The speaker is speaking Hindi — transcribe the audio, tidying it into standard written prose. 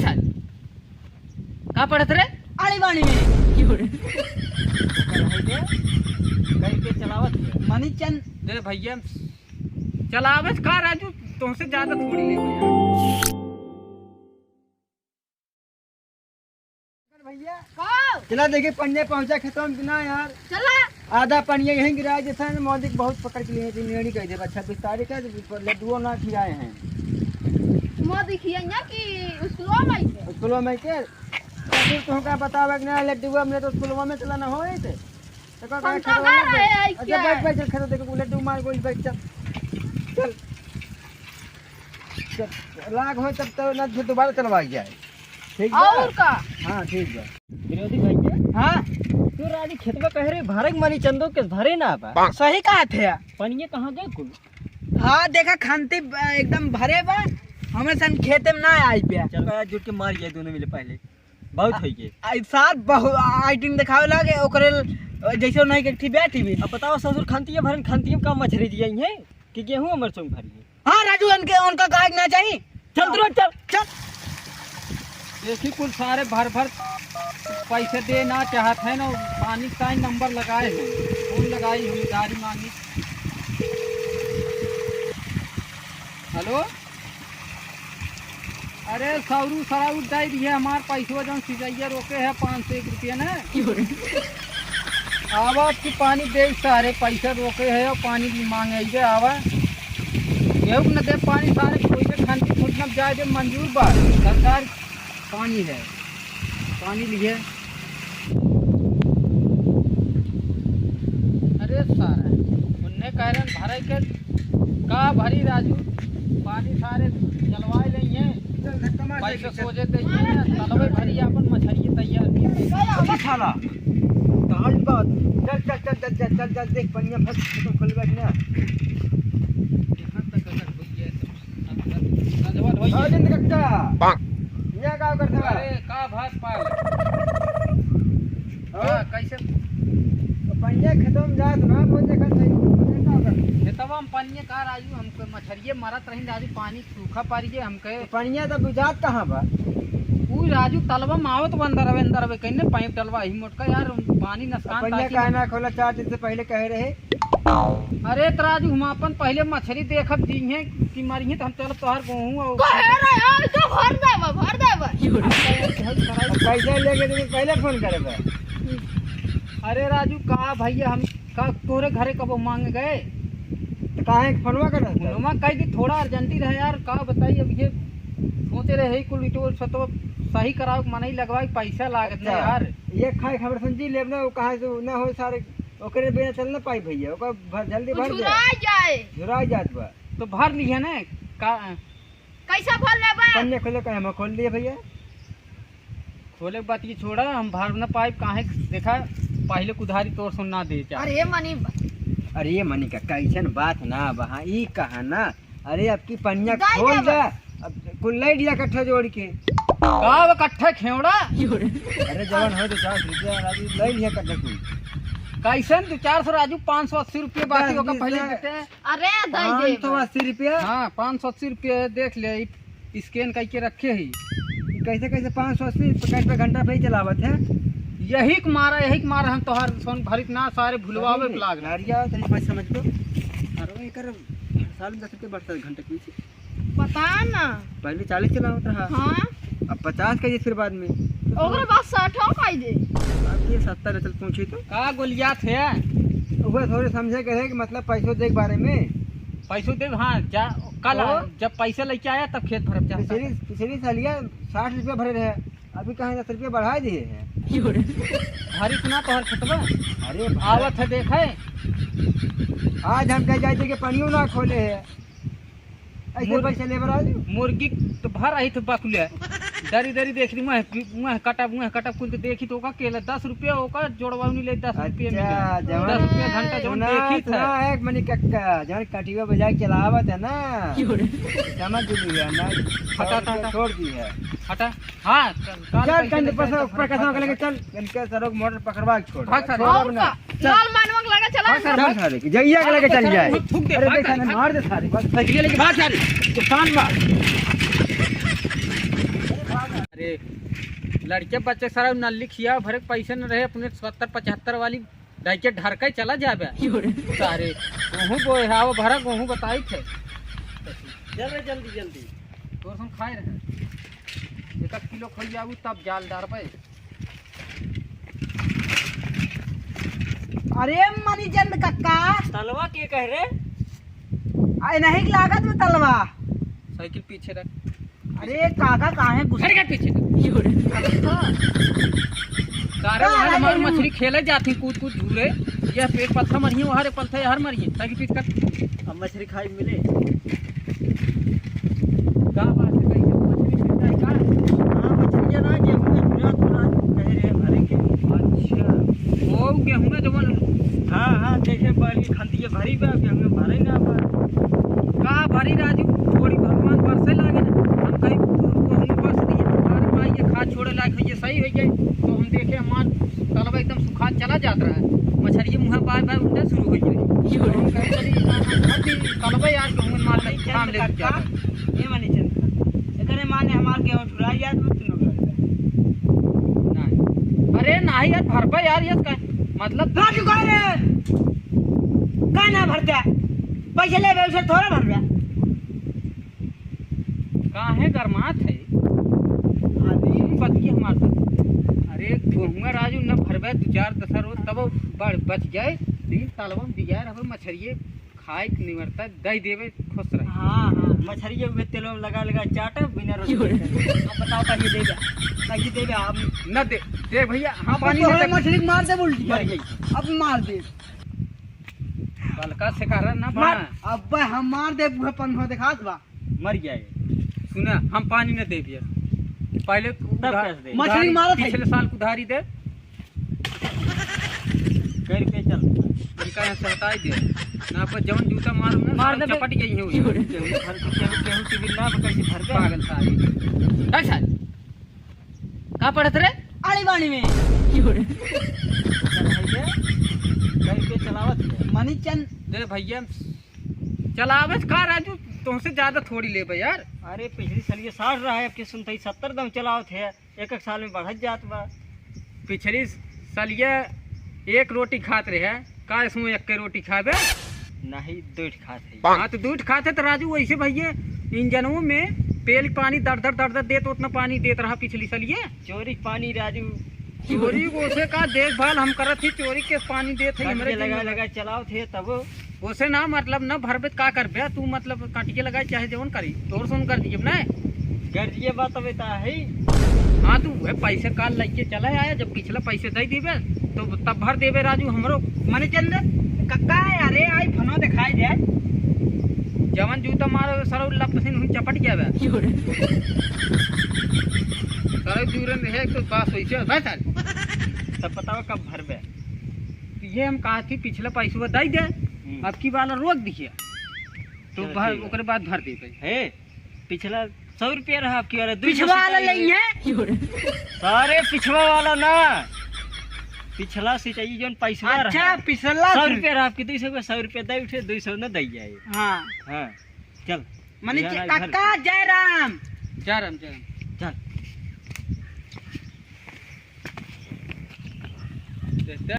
साल कहाँ पढ़त रे? आड़ी बाणी में करके चलावत है। मनीचंद दे भैया चलावत का राजू तुमसे ज्यादा थोड़ी ले भैया कहो चला देखिए पन्ने पहुंचा खेतों में ना यार। चला आधा पनिया यहीं गिराया जैसा मोदी बहुत पकड़ के लिए थी नेड़ी कह दे 26 तारीख है लड्डुओं ना खिलाए हैं मोदी दिखिए ना कि स्कूलों में से स्कूलों में के फिर तुम का बतावे कि ना लड्डुआ में तो स्कूलों में चला ना हो थे तो का हम तो घर रहे हैं अच्छा क्या बैठ बैठ खेतो देखो लड्डू मार गोल बैठ चल चल चल लाग हो तब तो ना फिर दोबारा चलवा जाए ठीक है और का हां ठीक है विरोधी भैया हां तू राजी खेतवा कह रहे भरक मनी चंदो के भरे ना बा सही कहा थे पनिये कहाँ गए कुल हाँ देखा खानती एकदम भरे बा हमें सन खेते में ना आई पिया चल जुट के मार गए दोनों मिले पहले बहुत हो गए साथ बहुत आइटिंग दिखावे लागे ओकरे जैसे नहीं के बैठी भी अब बताओ ससुर खानती भरन खानती का मछली दिया है कि गेहूं अमर चौंक भरी है। हाँ राजू उनका कहा ना चाहिए चल तुरंत चल चल देखी कुल सारे भर भर पैसे देना चाहत है ना पानी का ही नंबर लगाए हैं फोन लगाई हुई गाड़ी मांगी। हेलो अरे सौरू सराऊ दे दिए हमार पैसो जन सिजैया रोके है 501 रुपया ना आवा की पानी दे सारे पैसे रोके है और पानी भी मांगे आवा गेहूँ न दे पानी सारे कोई के खाने फुटना जाए दे मंजूर बा सरकार पानी है पानी लिए अरे सारा उन्हें कह रहे भरे के का भरी राजू पानी सारे जलवाए नहीं है पैसे सोचे तलवे भरी अपन मछली तैयार खाला ताल बात चल चल चल चल चल चल चल देख पनिया फस तो खुल बैठना आ जिंद कक्का ये का करता अरे का भात पाल कैसे पनिया खेतों में जात ना बोल देखा सही खेतवा में पानी का राजू हमको मछलिए मारत रही राजू पानी सूखा पारी के हमके पनिया तो बुझात कहाँ बा ऊ राजू तलवा में आवत अंदर रवे कहने पाइप डलवा ही मोटका यार पानी नुकसान पनिया कहना खोला 4 दिन से पहले कहे रहे अरे तो राजू हम अपन पहले मछली देखब दी है कि मरी है तो हम चल तोहर गेहूं और कहे रे यार तो भर देबा पैसा लेके तो पहले फोन करे बा अरे राजू का भैया हम का तोरे घरे कब मांग गए तो काहे फोनवा कर फोनमा कह दी थोड़ा अर्जेंटी रहे यार का बताइए अब ये सोचे रहे कुल इटो सतो सही कराओ मना ही लगवाई पैसा लागत ना यार ये खाए खबर समझी लेब ना कहाँ से ना हो सारे ओकरे बिना चल ना पाई भैया ओकर जल्दी भर जाए झुरा जात बा तो भर लिया ना का कैसा भर लेबा पन्ने खोले कहे हम खोल लिए भैया खोले के बात ये छोड़ा हम भर न पाए काहे देखा पहले कुधारी तोर सुनना दे चाहे अरे मनी अरे मनी का कैसन बात ना वहाँ ई कहा ना अरे अब की पनिया गाय खोल देबा। जा अब कुल लै दिया कट्ठा जोड़ के का कट्ठा खेवड़ा अरे जवान हो तो 4 रुपया राजू लै लिया कट्ठा कुल कैसन तू 400 राजू 580 रुपये बाकी होगा पहले देते अरे दई दे 580 रुपया हाँ 580 रुपये देख ले स्कैन करके रखे ही कैसे कैसे 580 पैकेट पे घंटा पे चलावत है यही के मारा हम तोहर सोन भरित ना सारे भुलवावे पे लाग नारिया तनी बात समझ लो अरे एकर साल में 10 रुपया बढ़ता है घंटे के पीछे पता ना पहले 40 चलावत रहा हाँ अब 50 कहिए फिर बाद में ओकरे बाद 60 कह दे अब ये 70 चल पूछी तो का गोलियात है वो थोड़े समझे के है कि मतलब पैसों देख बारे में पैसों दे हाँ जा कल तो? जब पैसा लेके आया तब खेत भरब चाहता पिछली सालिया 60 रुपया भरे रहे अभी कहाँ 10 रुपया बढ़ा दिए हैं भरित ना तोहर खेतवा अरे आवत है देखे आज हम कह जाए थे कि पनियों ना खोले है ऐसे पैसे लेबर आज मुर्गी तो भर आई तो बकुले दरी दरी देख रही मुँह कटा कुल तो देखी तो केला 10 रुपया होकर जोड़वा नहीं ले 10 रुपये में 10 रुपया घंटा जो देखी था एक मनी कक्का जब कटिया बजा के चलावत है ना समझ लिया ना हटा छोड़ दी है हटा हाँ चल कंध पर ऊपर कसम कर लेके चल इनके सरोग मोटर पकड़वा के छोड़ भाग सारे। और का लाल मानवक लगा चला चल सारे की जइया के लेके चल जाए थूक दे, अरे भाग देख सारे। मार दे सारे बस सजिए लेके भाग सारे किसान मार ये लड़के बच्चे सारा नल्ली खिया भरे पैसे न रहे अपने 70-75 वाली ढाई ढर के चला जाबे सारे गेहूँ बोए है वो भरा गेहूँ बताई थे चल जल्दी जल्दी तो हम खाए रहे 1 किलो खोल जाऊ तब जाल डार पे। अरे मनीचंद कक्का तलवा के कह रे आई नहीं लागत में तलवा। साइकिल पीछे रख। अरे काका कहाँ है घर के पीछे सारे वहाँ हमारी मछली खेले जाती कूद कूद झूले यह पेट पत्थर मरिए वहाँ पत्थर हर मरिए ताकि पीट कर अब मछली खाई मिले का बात है कहीं मछली मिल जाए का। हाँ मछलियाँ ना गेहूँ में पूरा पूरा कह रहे भरे के। अच्छा वो गेहूँ में जब हाँ हाँ देखे बाली खंतिए भरी बा गेहूँ में भरे ना बा का भरी राजू थोड़ी भगवान बरसे लागे ना हम कहीं गेहूँ बरस दिए हमारे पास ये खाद छोड़े लायक है ये सही हो जाए तो हम देखे हमार तलवा एकदम सुखा चला जाता है मछली मुँह बार बार उठना शुरू हो जाए तलवा यार गेहूँ में मार नहीं काम ले जाता ये मानी चंद एकरे माने हमार गेहूँ ठुराई याद मत नो नहीं अरे नहीं यार भर पे यार ये का मतलब राजू कह रे का ना भरता पैसे ले उसे थोड़ा भर गया। कहाँ है गरमात है बतिए हमारे साथ। अरे गेहूँ राजू न भरबे 2-4 रोज तब बढ़ बच जाए दिन तलवा में दिया रहे मछलिए खाए निमरता दही देवे खुश रहे। हाँ हाँ मछलियों में तेल में लगा लगा चाटा बिना रोटी अब बताओ कहीं देगा कहीं देगा आप न दे दे भैया हम पानी तो नहीं दे मछली मार दे उल्टी मर गई अब मार दे बलका से कह ना मार बना अब हम मार दे बुढ़े पंखा दिखात बा मर जाएगा। सुना हम पानी न दे दिया पहले कैसे दे? मछली मारत है। पिछले साल उधारी दे कह रुपये चल इनका यहाँ से हटाई दे ना पर जवन जूता मार मार दे चपट गई है वो गेहूँ की बिना कैसे भर गए पागल सारी अच्छा कहाँ पढ़त रे आड़ी बाणी में चलावत है। मनीचंद दे भैया चलावे का राजू तुमसे ज्यादा थोड़ी ले बे यार। अरे पिछली साल ये 60 रहा है अब के सुनते ही 70 दम चलावत है एक साल में बढ़त जात बा। पिछली साल ये 1 रोटी खात रहे का इसमें 1 के रोटी खाबे नहीं 2 खाते हाँ तो दूध खाते तो राजू वैसे भैया इंजनों में पेल पानी दर देत उतना पानी देत रहा पिछली साल ये चोरी पानी राजू चोरी ओसे का देखभाल हम करत थी चोरी के पानी देत है हमरे लगा लगा चलावत है तब ओसे ना मतलब न भरबे का करबे तू मतलब काटिए लगाए चाहे जवन करी तोर सुन कर दिए ना गर्जिए बात बता है। हाँ तू वह पैसे काल लेके चला आया जब पिछला पैसे दे देबे तो तब भर देबे राजू हमरो। मनीचंद कक्का अरे आई फनो दिखाई दे जवन जूता मारो सरो लपसिन हुई चपट गया बे सरो दूरन रहे तो बात वैसे बस तब बताओ कब भरबे ये हम कहा थी पिछला पैसा दे दे अब की वाला रोक दिए तो चलो भर ठीक है। ओकरे बाद भर देबे है पिछला 100 रुपया रहा आपकी वाला पिछवा वाला नहीं है सारे पिछवा वाला ना पिछला से चाहिए जो पैसा अच्छा पिछला 100 रुपया रहा आपकी 200 को 100 रुपया दे उठे 200 न दे जाए। हाँ हाँ चल मनीचंद कक्का जय राम चल चल चल